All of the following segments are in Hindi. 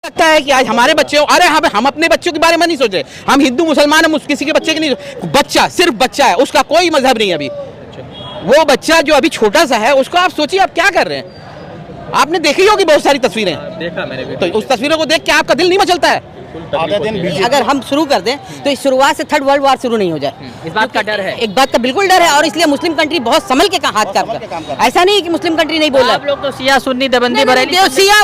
लगता है कि आज हमारे बच्चे हो, अरे हाँ हम अपने बच्चों के बारे में नहीं सोचे, हम हिंदू मुसलमान हम किसी के बच्चे के नहीं, बच्चा सिर्फ बच्चा है, उसका कोई मजहब नहीं। अभी वो बच्चा जो अभी छोटा सा है उसको आप सोचिए आप क्या कर रहे हैं। आपने देखी होगी बहुत सारी तस्वीरें, देखा मैंने भी। तो उस तस्वीरों को देख के आपका दिल नहीं मचलता है? अगर हम शुरू कर दें तो इस शुरुआत से थर्ड वर्ल्ड वार शुरू नहीं हो जाए, इस बात का डर है। एक बात का बिल्कुल डर है, और इसलिए मुस्लिम कंट्री बहुत संभल के हाथ काम कर, ऐसा नहीं कि मुस्लिम कंट्री नहीं बोल रहा। आप लोग तो शिया सुन्नी देवबंदी बरेली शिया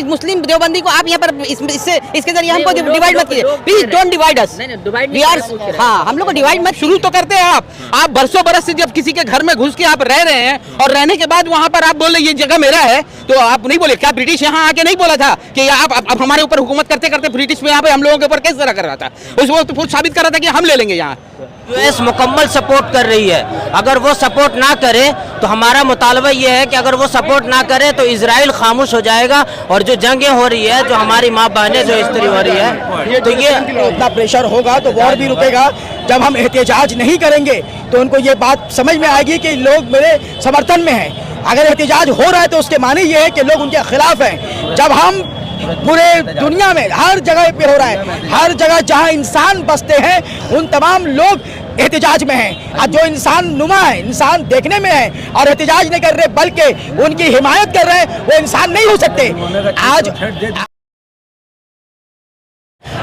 मुस्लिम देवबंदी को आप यहाँ पर इसके जरिए हमको डिवाइड मत कीजिए, प्लीज डोंट डिवाइड अस। हाँ, हम लोग को डिवाइड मत। शुरू तो करते हैं आप बरसों बरस से जब किसी के घर में घुस के आप रह रहे हैं और रहने के बाद वहाँ पर आप बोल रहे ये जगह मेरा है, तो आप नहीं बोले क्या ब्रिटिश यहाँ आके नहीं बोला था कि आप हमारे ऊपर हुकूमत करते करते ब्रिटिश में यहाँ पे हम लोगों के ऊपर किस तरह कर रहा था? उस वक्त तो साबित कर रहा था कि हम ले लेंगे यहाँ। यूएस मुकम्मल सपोर्ट कर रही है, अगर वो सपोर्ट ना करे तो हमारा मुतालबा ये है कि अगर वो सपोर्ट ना करे तो इजराइल खामोश हो जाएगा, और जो जंगें हो रही है, जो हमारी माँ बहनें जो इस तरह हो रही है, तो ये उतना प्रेशर होगा तो वॉर भी रुकेगा। जब हम एहतजाज नहीं करेंगे तो उनको ये बात समझ में आएगी कि लोग मेरे समर्थन में हैं। अगर एहतजाज हो रहा है तो उसके माने ये है कि लोग उनके खिलाफ हैं। जब हम पूरे दुनिया में हर जगह पे हो रहा है, हर जगह जहां इंसान बसते हैं उन तमाम लोग एहतजाज में हैं। आज जो इंसान नुमा है, इंसान देखने में है और एहतजाज नहीं कर रहे बल्कि उनकी हिमायत कर रहे हैं, वो इंसान नहीं हो सकते। आज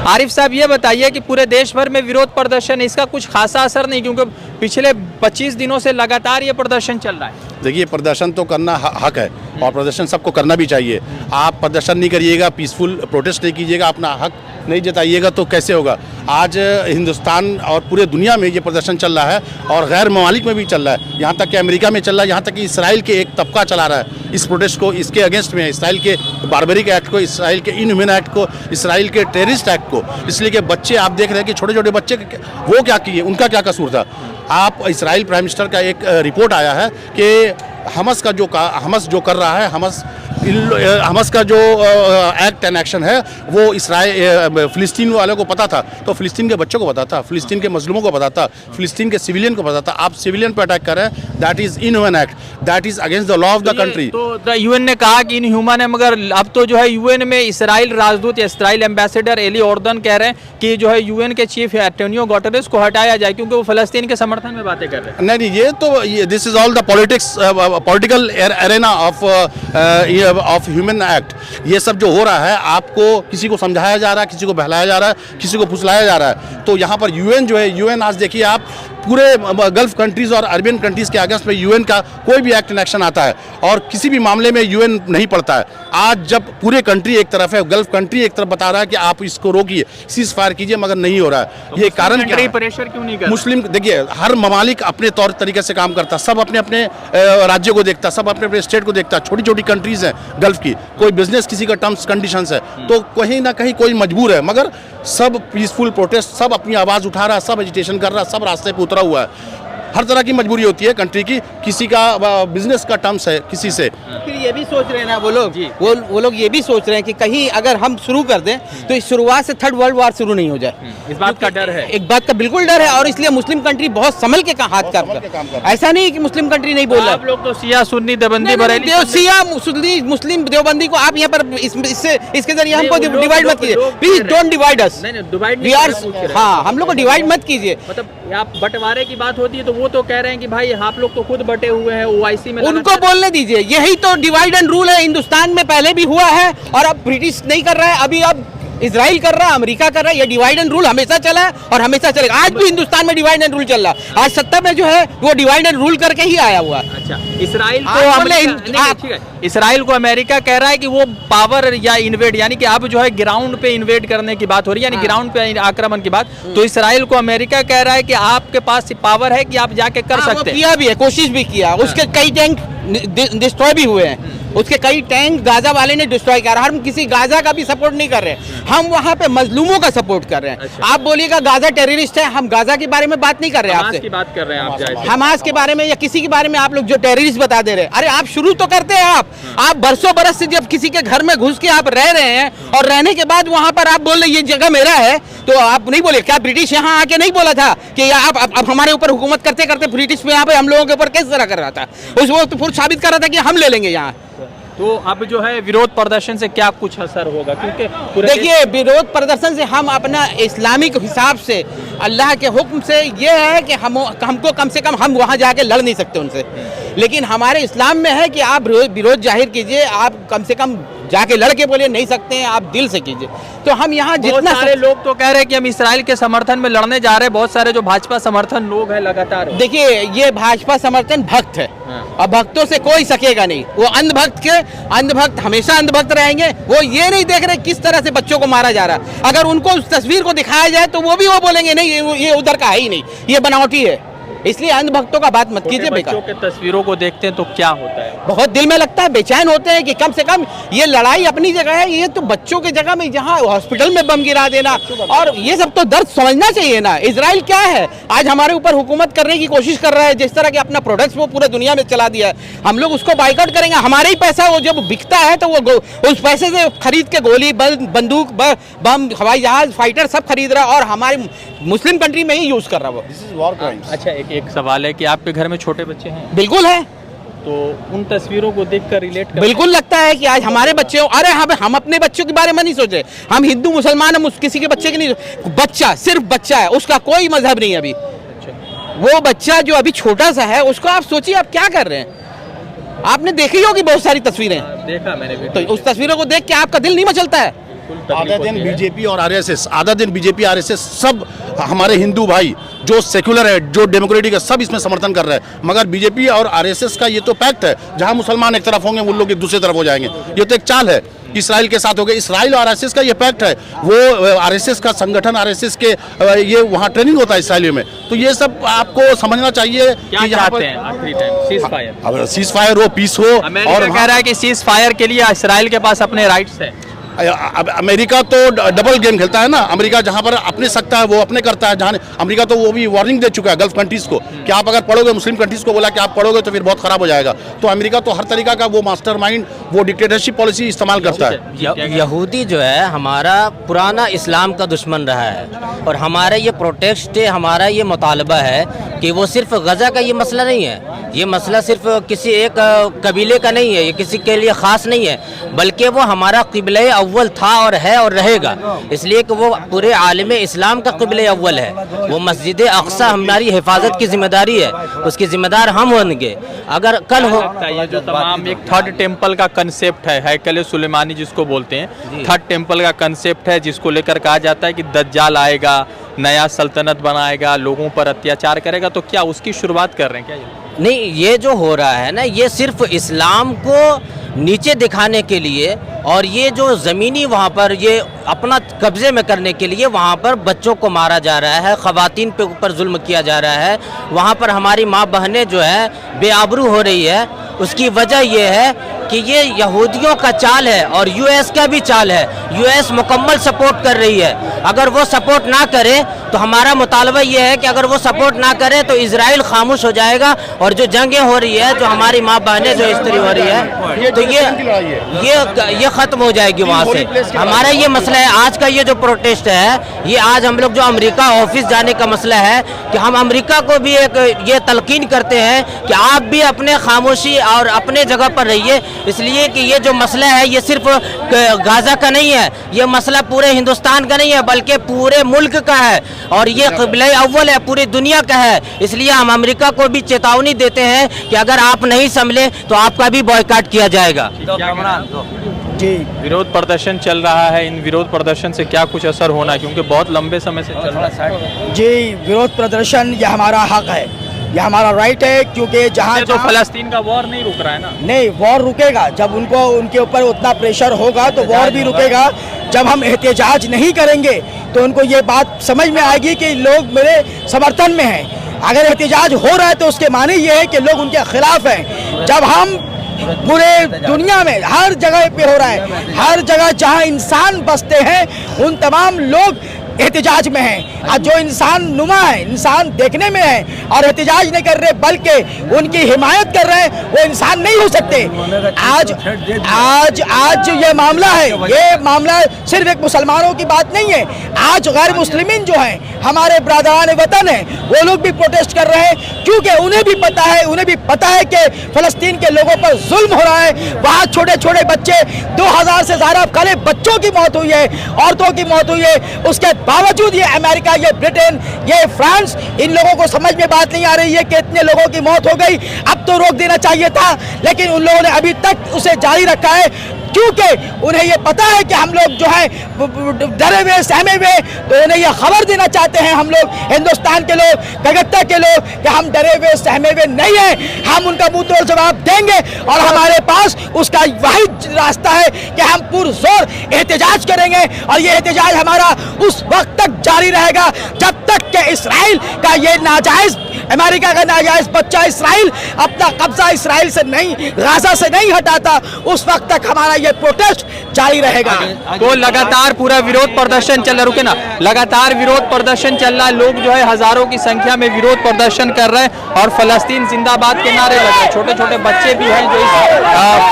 आरिफ साहब ये बताइए कि पूरे देश भर में विरोध प्रदर्शन है, इसका कुछ खासा असर नहीं, क्योंकि पिछले 25 दिनों से लगातार ये प्रदर्शन चल रहा है। देखिए, प्रदर्शन तो करना हक है और प्रदर्शन सबको करना भी चाहिए। आप प्रदर्शन नहीं करिएगा, पीसफुल प्रोटेस्ट नहीं कीजिएगा, अपना हक नहीं जताइएगा तो कैसे होगा। आज हिंदुस्तान और पूरे दुनिया में ये प्रदर्शन चल रहा है और गैर ममालिक में भी चल रहा है, यहाँ तक कि अमेरिका में चल रहा है, यहाँ तक कि इसराइल के एक तबका चला रहा है इस प्रोटेस्ट को, इसके अगेंस्ट में, इसराइल के बारबरिक एक्ट को, इसराइल के इनह्यूमन एक्ट को, इसराइल के टेररिस्ट एक्ट को। इसलिए कि बच्चे आप देख रहे हैं कि छोटे छोटे बच्चे वो क्या किए, उनका क्या कसूर था। आप इसराइल प्राइम मिनिस्टर का एक रिपोर्ट आया है कि हमस जो कर रहा है, हमस का जो एक्ट एंड एक्शन है वो फिलिस्तीन वालों को पता था, तो फिलिस्तीन के बच्चों को पता था, फिलिस्तीन के मजलूमों को पता था, फिलिस्तीन के सिविलियन को पता था। आप सिविलियन पर अटैक कर रहे हैं, that is inhuman act, that is against the law of the country. तो यूएन ने कहा कि इनह्यूमन है, मगर अब तो जो है यूएन में इसराइल राजदूत या इसराइल एम्बेसडर एली ऑर्डन कह रहे हैं कि जो है यूएन के चीफ एंटोनियो गुटेरेस को हटाया जाए क्योंकि वो फलस्तीन के समर्थन में बातें कर रहे हैं। नहीं, ये तो this is all the political arena of human act. ये सब जो हो रहा है, आपको किसी को समझाया जा रहा है, किसी को बहलाया जा रहा है, किसी को फुसलाया जा रहा है। तो यहाँ पर यूएन जो है, यूएन आज देखिए आप पूरे गल्फ कंट्रीज और अरबियन कंट्रीज के अगेंस्ट में यूएन का कोई भी एक्ट इन एक्शन आता है और किसी भी मामले में यूएन नहीं पड़ता है। आज जब पूरे कंट्री एक तरफ है, गल्फ कंट्री एक तरफ बता रहा है कि आप इसको रोकिए, सीज फायर कीजिए, मगर नहीं हो रहा है। तो ये कारण क्या है? प्रेशर क्यों नहीं कर मुस्लिम, देखिए हर ममालिक अपने तौर तरीके से काम करता, सब अपने अपने राज्य को देखता, सब अपने अपने स्टेट को देखता। छोटी छोटी कंट्रीज हैं गल्फ की, कोई बिजनेस किसी का टर्म्स कंडीशंस है, तो कहीं ना कहीं कोई मजबूर है, मगर सब पीसफुल प्रोटेस्ट, सब अपनी आवाज़ उठा रहा है, सब एजिटेशन कर रहा है, सब रास्ते पे उतरा हुआ है। हर तरह की मजबूरी होती है कंट्री की, किसी का बिजनेस का टर्म्स है किसी से। फिर ये भी सोच रहे हैं ना वो लोग ये भी सोच रहे हैं कि कहीं अगर हम शुरू कर दें तो इस शुरुआत से थर्ड वर्ल्ड वार शुरू नहीं हो जाए। इस बात का डर है, एक बात का बिल्कुल डर है, और इसलिए मुस्लिम कंट्री बहुत संभल के हाथ काम कर, ऐसा नहीं कि मुस्लिम कंट्री नहीं बोल रहा। आप लोग तो शिया सुन्नी देवबंदी बरेली शिया मुस्लिम देवबंदी को आप यहाँ पर इसके जरिए हमको डिवाइड मत कीजिए, प्लीज डोंट डिवाइड अस। हाँ, हम लोग को डिवाइड मत कीजिए। मतलब आप बंटवारे की बात होती है तो वो तो कह रहे हैं कि भाई आप लोग तो खुद बटे हुए हैं ओआईसी में, उनको बोलने दीजिए। यही तो डिवाइड एंड रूल है, हिंदुस्तान में पहले भी हुआ है और अब ब्रिटिश नहीं कर रहा है, अभी अब इजराइल कर रहा है, अमेरिका कर रहा है। ये डिवाइड एंड रूल हमेशा चला है और हमेशा चलेगा। आज भी हिंदुस्तान में डिवाइड एंड रूल चल रहा है। आज सत्ता में जो है वो डिवाइड एंड रूल करके ही आया हुआ है। अच्छा, इसराइल को अमेरिका कह रहा है कि वो पावर या इन्वेड, यानी कि अब जो है ग्राउंड पे इन्वेड करने की बात हो रही है, यानी ग्राउंड पे आक्रमण की बात। तो इसराइल को अमेरिका कह रहा है कि आपके पास पावर है कि आप जाके कर सकते हैं। किया भी है, कोशिश भी किया, उसके कई टैंक डिस्ट्रॉय भी हुए हैं, उसके कई टैंक गाजा वाले ने डिस्ट्रॉय किया। हम किसी गाजा का भी सपोर्ट नहीं कर रहे, हम वहाँ पे मजलूमों का सपोर्ट कर रहे हैं। अच्छा। आप बोलिएगा गाजा टेररिस्ट है, हम गाजा के बारे में बात नहीं कर रहे हैं आपसे, की बात कर रहे हैं आप, हमास के बारे में या किसी के बारे में आप लोग जो टेररिस्ट बता दे रहे हैं। अरे आप शुरू तो करते हैं आप बरसों बरस से जब किसी के घर में घुस के आप रह रहे हैं और रहने के बाद वहाँ पर आप बोल रहे ये जगह मेरा है, तो आप नहीं बोले क्या ब्रिटिश यहाँ आके नहीं बोला था कि आप हमारे ऊपर हुकूमत करते करते ब्रिटिश में यहाँ पे हम लोगों के ऊपर किस तरह कर रहा था? उस वक्त तो साबित कर रहा था कि हम ले लेंगे यहाँ। तो अब जो है विरोध प्रदर्शन से क्या कुछ असर होगा, क्योंकि पूरे देखिए विरोध प्रदर्शन से हम अपना इस्लामिक हिसाब से अल्लाह के हुक्म से ये है कि हमको कम से कम हम वहाँ जाके लड़ नहीं सकते उनसे, लेकिन हमारे इस्लाम में है कि आप विरोध जाहिर कीजिए, आप कम से कम जाके लड़के बोलिए नहीं सकते हैं, आप दिल से कीजिए। तो हम यहाँ बहुत जितना सारे लोग तो कह रहे हैं कि हम इसराइल के समर्थन में लड़ने जा रहे हैं, बहुत सारे जो भाजपा समर्थन लोग हैं लगातार। देखिए ये भाजपा समर्थन भक्त है और भक्तों से कोई सकेगा नहीं, वो अंधभक्त हमेशा अंधभक्त रहेंगे। वो ये नहीं देख रहे किस तरह से बच्चों को मारा जा रहा है, अगर उनको उस तस्वीर को दिखाया जाए तो वो भी वो बोलेंगे नहीं ये उधर का है ही नहीं, ये बनावटी है। इसलिए अंधभक्तों का बात मत कीजिए। बच्चों के तस्वीरों को देखते हैं तो क्या होता है, बहुत दिल में लगता है, बेचैन होते हैं कि कम से कम ये लड़ाई अपनी जगह है, ये तो बच्चों की जगह में जहाँ हॉस्पिटल में बम गिरा देना और ये सब तो दर्द समझना चाहिए ना। इजराइल क्या है, आज हमारे ऊपर हुकूमत करने की कोशिश कर रहा है, जिस तरह के अपना प्रोडक्ट्स वो पूरे दुनिया में चला दिया है, हम लोग उसको बाइकआउट करेंगे। हमारे ही पैसा वो जब बिकता है तो वो उस पैसे से खरीद के गोली बंदूक बम हवाई जहाज फाइटर सब खरीद रहा है और हमारे मुस्लिम कंट्री में ही यूज कर रहा है वो। This is war crimes. अच्छा एक सवाल है कि आपके घर में छोटे बच्चे हैं, बिल्कुल है, तो उन तस्वीरों को देखकर रिलेट बिल्कुल लगता है कि आज हमारे बच्चे हो। अरे हम अपने बच्चों के बारे में नहीं सोच रहे, हम हिंदू मुसलमान हम किसी के बच्चे के नहीं, बच्चा सिर्फ बच्चा है, उसका कोई मजहब नहीं है अभी। वो बच्चा जो अभी छोटा सा है उसको आप सोचिए आप क्या कर रहे हैं। आपने देखी होगी बहुत सारी तस्वीरें, देखा मैंने भी, तो उस तस्वीरों को देख के आपका दिल नहीं मचलता है? आधा दिन बीजेपी और आरएसएस, आधा दिन बीजेपी आरएसएस सब हमारे हिंदू भाई जो सेक्युलर है जो डेमोक्रेटिक है सब इसमें समर्थन कर रहे हैं, मगर बीजेपी और आरएसएस का ये तो पैक्ट है, जहां मुसलमान एक तरफ होंगे वो लोग एक दूसरी तरफ हो जाएंगे। ये तो एक चाल है, इसराइल के साथ हो गया। इसराइल और आरएसएस का ये पैक्ट है, वो आरएसएस का संगठन आरएसएस के ये वहाँ ट्रेनिंग होता है इसराइल में, तो ये सब आपको समझना चाहिए क्या चाहते हैं आखिरी टाइम सीज फायर, अब सीज फायर हो, पीस हो। और कह रहा है कि सीज फायर के लिए इसराइल के पास अपने राइट्स है। अब अमेरिका तो डबल गेम खेलता है ना, अमेरिका जहां पर अपने सकता है वो अपने करता है, जहां अमेरिका तो वो भी वार्निंग दे चुका है गल्फ कंट्रीज को कि आप अगर पढ़ोगे, मुस्लिम कंट्रीज को बोला कि आप पढ़ोगे तो फिर बहुत खराब हो जाएगा। तो अमेरिका तो हर तरीका का वो मास्टरमाइंड वो डिक्टेटरशिप पॉलिसी इस्तेमाल करता है। यहूदी जो है हमारा पुराना इस्लाम का दुश्मन रहा है और हमारा ये प्रोटेस्ट है, हमारा ये मुतालबा है कि वो सिर्फ गज़ा का ये मसला नहीं है, ये मसला सिर्फ किसी एक कबीले का नहीं है, ये किसी के लिए ख़ास नहीं है, बल्कि वो हमारा क़िबले अव्वल था और है और रहेगा, इसलिए कि वो पूरे आलम इस्लाम का क़िबले अव्वल है। वो मस्जिद अक्सा हमारी हिफाजत की जिम्मेदारी है, उसकी जिम्मेदार हम होंगे। अगर कल हो ये जो तमाम एक थर्ड टेम्पल का कंसेप्ट है, हैकल सुलेमानी जिसको बोलते हैं, थर्ड टेम्पल का कंसेप्ट है जिसको लेकर कहा जाता है कि दज्जाल आएगा, नया सल्तनत बनाएगा, लोगों पर अत्याचार करेगा, तो क्या उसकी शुरुआत कर रहे हैं क्या? नहीं, ये जो हो रहा है ना, ये सिर्फ इस्लाम को नीचे दिखाने के लिए और ये जो ज़मीनी वहाँ पर ये अपना कब्ज़े में करने के लिए वहाँ पर बच्चों को मारा जा रहा है, ख़वातीन पे ऊपर जुल्म किया जा रहा है, वहाँ पर हमारी माँ बहनें जो है बेआबरू हो रही है। उसकी वजह ये है कि ये यहूदियों का चाल है और यूएस का भी चाल है। यूएस मुकम्मल सपोर्ट कर रही है। अगर वो सपोर्ट ना करे तो हमारा मुतालबा ये है कि अगर वो सपोर्ट ना करे तो इजराइल खामोश हो जाएगा और जो जंगें हो रही है, जो हमारी माँ बहनें जो इस्त्री हो रही है, तो ये ख़त्म हो जाएगी वहाँ से। हमारा ये मसला है आज का, ये जो प्रोटेस्ट है, ये आज हम लोग जो अमेरिका ऑफिस जाने का मसला है कि हम अमेरिका को भी एक ये तलकीन करते हैं कि आप भी अपने खामोशी और अपने जगह पर रहिए, इसलिए कि ये जो मसला है ये सिर्फ गाज़ा का नहीं है, ये मसला पूरे हिंदुस्तान का नहीं है बल्कि पूरे मुल्क का है और ये क़िबला अव्वल है, पूरी दुनिया का है। इसलिए हम अमेरिका को भी चेतावनी देते हैं कि अगर आप नहीं संभले तो आपका भी बॉयकॉट किया जाएगा। जी, विरोध प्रदर्शन चल रहा है, इन विरोध प्रदर्शन से क्या कुछ असर होना, क्योंकि बहुत लंबे समय से चल रहा है। जी, विरोध प्रदर्शन यह हमारा हक है, यह हमारा राइट है, क्योंकि जहाँ तो फलस्तीन का वॉर नहीं रुक रहा है ना। नहीं, वॉर रुकेगा जब उनको उनके ऊपर उतना प्रेशर होगा तो वॉर भी रुकेगा। जब हम एहतजाज नहीं करेंगे तो उनको ये बात समझ में आएगी कि लोग मेरे समर्थन में हैं। अगर एहतजाज हो रहा है तो उसके माने ये है कि लोग उनके खिलाफ हैं। जब हम पूरे दुनिया में हर जगह पे हो रहा है, हर जगह जहां इंसान बसते हैं उन तमाम लोग एहतिजाज में हैं। आज जो इंसान नुमा है, इंसान देखने में है और एहतिजाज नहीं कर रहे बल्कि उनकी हिमायत कर रहे हैं, वो इंसान नहीं हो सकते। आज जो ये मामला है, ये मामला सिर्फ एक मुसलमानों की बात नहीं है। आज गैर मुस्लिमीन जो हैं, हमारे ब्रादरान वतन हैं, वो लोग भी प्रोटेस्ट कर रहे हैं, क्योंकि उन्हें भी पता है कि फ़लस्तीन के लोगों पर जुल्म हो रहा है। वहाँ छोटे छोटे बच्चे, 2000 से ज़्यादा खाली बच्चों की मौत हुई है, औरतों की मौत हुई है। उसके बावजूद ये अमेरिका, ये ब्रिटेन, ये फ्रांस, इन लोगों को समझ में बात नहीं आ रही है कि इतने लोगों की मौत हो गई, अब तो रोक देना चाहिए था, लेकिन उन लोगों ने अभी तक उसे जारी रखा है, क्योंकि उन्हें ये पता है कि हम लोग जो है डरे हुए, सहमे हुए, तो उन्हें ये खबर देना चाहते हैं हम लोग, हिंदुस्तान के लोग, कलकत्ता के लोग, कि हम डरे हुए, सहमे हुए नहीं हैं। हम उनका मुंह तोड़ जवाब देंगे और हमारे पास उसका वही रास्ता है कि हम पुरजोर एहतिजाज करेंगे, और ये एहतिजाज हमारा उस वक्त तक जारी रहेगा जब तक कि इसराइल का ये नाजायज, अमेरिका का नाजायज बच्चा इसराइल अपना कब्जा इसराइल से नहीं, गाजा से नहीं हटाता, उस वक्त तक हमारा ये प्रोटेस्ट जारी रहेगा। तो लगातार पूरा विरोध प्रदर्शन चल रहा, रुके ना, लगातार विरोध प्रदर्शन चल रहा है। लोग जो है हजारों की संख्या में विरोध प्रदर्शन कर रहे हैं और फलस्तीन जिंदाबाद के नारे लग रहे हैं। छोटे छोटे बच्चे भी हैं जो इस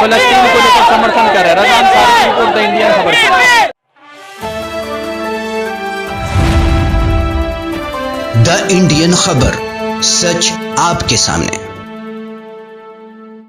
फलस्तीन को लेकर समर्थन कर रहे हैं। रज़ा अंसारी की रिपोर्ट, द इंडियन खबर। द इंडियन खबर, सच आपके सामने।